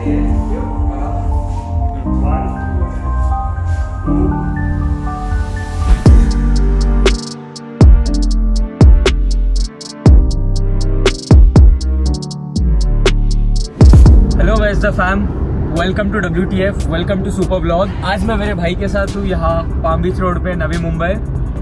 Hello guys the fam, welcome to WTF, welcome to SuperVlog। आज मैं मेरे भाई के साथ हूँ यहाँ पाम बीच रोड पे नवी मुंबई।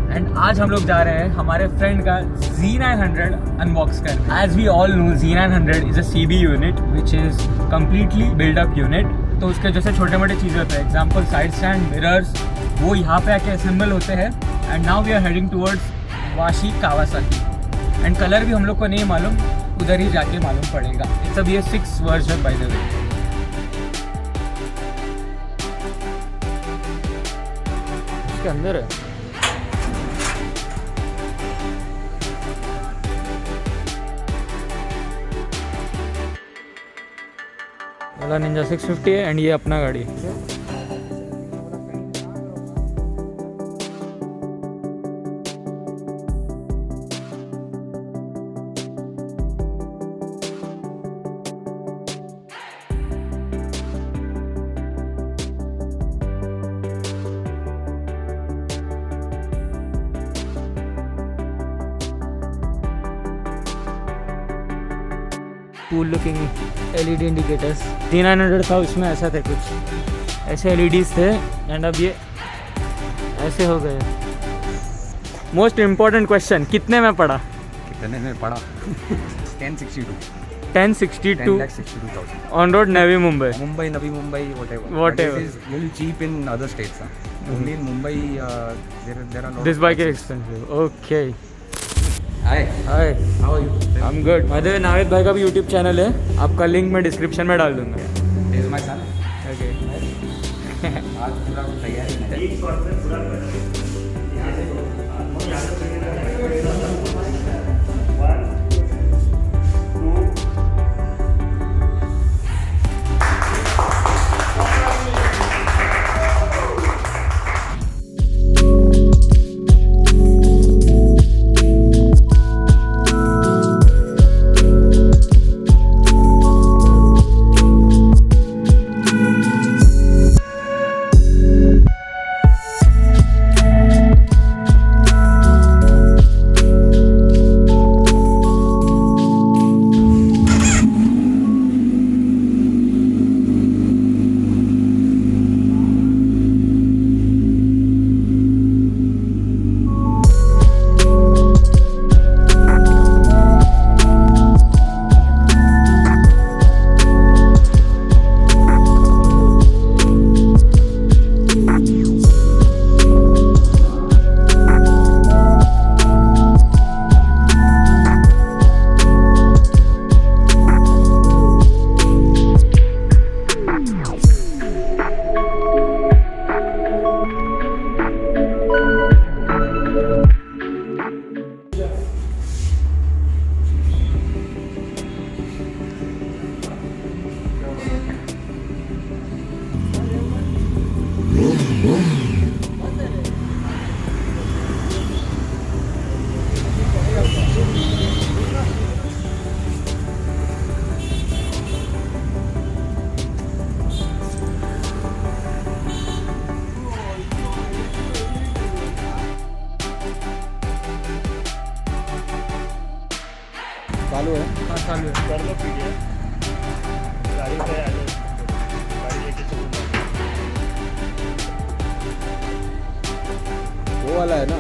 एंड आज हम लोग जा रहे हैं हमारे फ्रेंड का Z900 अनबॉक्स करने। As we all know, Z900 is a CB unit which is completely build up unit. तो उसके जैसे छोटे मोटे चीज़ें होते हैं, एग्जाम्पल साइड स्टैंड, मिरर्स, वो यहाँ पे आके असेंबल होते हैं। And now we are heading towards Vashi Kawasaki. And colour भी हम लोग को नहीं मालूम, उधर ही जाके मालूम पड़ेगा। It's a BS6 version by the way. इसके अंदर है वाला निंजा 650 है एंड ये अपना गाड़ी है। Cool looking LED indicators. Z900 था, उसमें ऐसा थे, कुछ ऐसे LEDs थे। एंड अब ये ऐसे हो गए। मोस्ट इम्पॉर्टेंट क्वेश्चन, कितने में पड़ा? कितने में पड़ा? 1062 1062 on road Navi Mumbai, Navi Mumbai, whatever. This is really cheap in other states. Only in Mumbai, there are lot. This bike is expensive. Okay, Hi. Hi, How are you? I am good. मेरे नावेद भाई का भी YouTube channel है, आपका link मैं description में डाल दूंगा। This is my son. Okay, आज पूरा तैयार है। चालू है? हाँ चालू है। कर लो PDF गाड़ी पे आ जाओ, गाड़ी लेके चलो। वो वाला है ना?